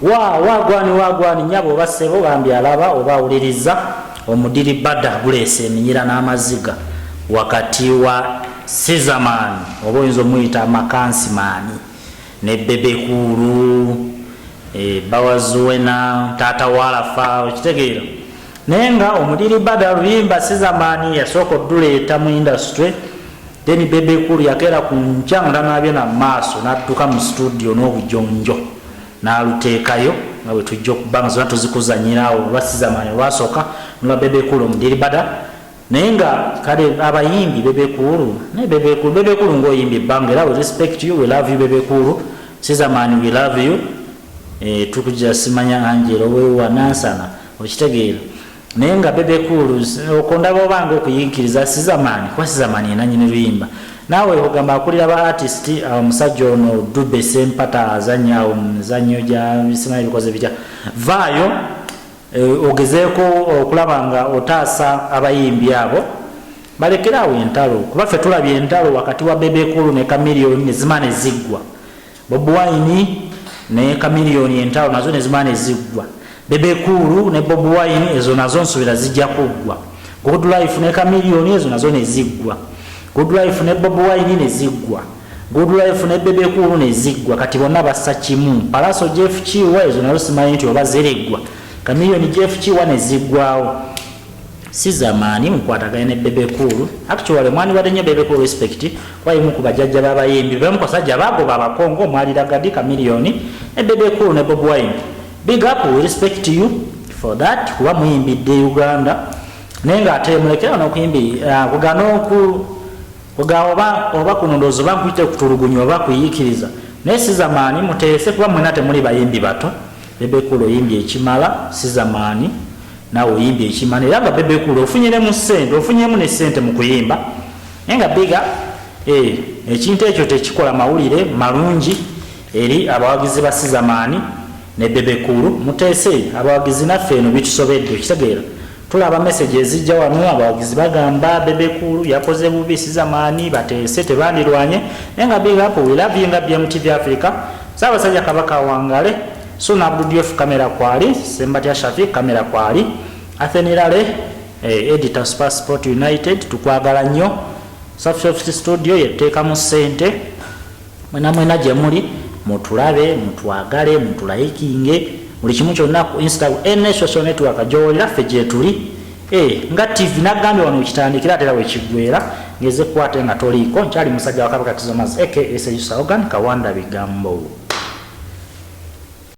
wagwani nyabo basebo bambi alaba obawuliriza omudiri bada gulese eminyira n'amaziga wakati wa Sizamani oba oyinza omuyita Makansimani ne Bebekulu Bawazuwena Tata Walafa okitegeera naye nga omudiri bada luyimba Sizamani yasooka oduleeta mu industry then Bebekulu yakeera ku nkyanga n'abye na maaso n'adduka mu studio n'obujonjo n'aluteekayo nga bwe tujja okubanga zonna tuzikuzanyirawo olwa Sizamani olwasooka nolwa Bebekulu omudiri bada naye nga kale abayimbi Bebekulu ng'oyimba ebbanga era we respect you, we love you Bebekulu. Sizamani we love you. Tukujja simanya Angelo wewa nansana okitegeera naye nga Bebekulu okondaba obanga okuyiikiriza Sizamani kuba Sizamani enanyini luyimba naawe ogamba akulira ba artist omusajja ono Dube Sempata azanya omuzannyo gya bisimanya bikoze bitya vaayo ogezeeko okulaba nga otaasa abayimbi abo balekerawo entalo kuba ffe tulabye entalo wakati wa Bebekulu ne Chameleone nezimana eziggwa Bobi Wine ne Chameleone entalo nazo nezimana eziggwa Bebekulu ne Bobi Wine ezo nazo nsubira zijja kuggwa Good Life ne Chameleone ezo nazo neziggwa Good Life ne Bobi Wine neziggwa Good Life ne Bebekulu neziggwa kati bonna bassa kimu Palaso Jeff Chiwa ezo nazo simanyi nti oba zireggwa Chameleone Jeff Chiwa neziggwawo Sizamani mukwataganye ne Bebekulu actually mwani wadde nnyo Bebekulu respect wayimu ku bajjajja b'abayimbi bemu kasajja bagoba abakongo mwalira gadi Chameleone ne Bebekulu ne Bobi Wine big up, we respect you for that kuba muyimbidde Uganda naye nga ate mulekera n'okuyimbi kugana oba kuno ndowooza oba nkuyite kutulugunya oba kuyiikiriza naye Sizamani muteese kuba mwena temuli bayimbi bato Bebekulu oyimbye ekimala Sizamani nawe oyimbye ekimala era nga Bebekulu ofunyiremu ssente ofunyemu ne ssente mu kuyimba naye nga biga ekintu ekyo tekikola mawulire malungi eri abawagizi ba Sizamani ne Bebekulu muteese abawagizi naffe eno bitusobedde okitegeera tulaba message ezijja wano abawagizi bagamba Bebekulu yakoze bubi Sizamani bateese tebandirwanye naye nga big up, we love you nga BMTV Africa Ssaabasajja Kabaka Wangale Suna Abduliof kamera kwali Sembatya Shafiq kamera kwali Athenirale editor Sport United tukwagala nnyo Soft Studio yeteeka mu ssente mwena gye muli mutulabe mutwagale mutulayikinge buli kimu kyonna ku Instagram social network gy'owulira ffe gye tuli nga TV nagambye wano okitandikira ate era wekiggwera ngeze kukwate nga toliiko nkyali musajja wa Kabaka Tizomas aka Seyusa Organ Kawanda Bigambo.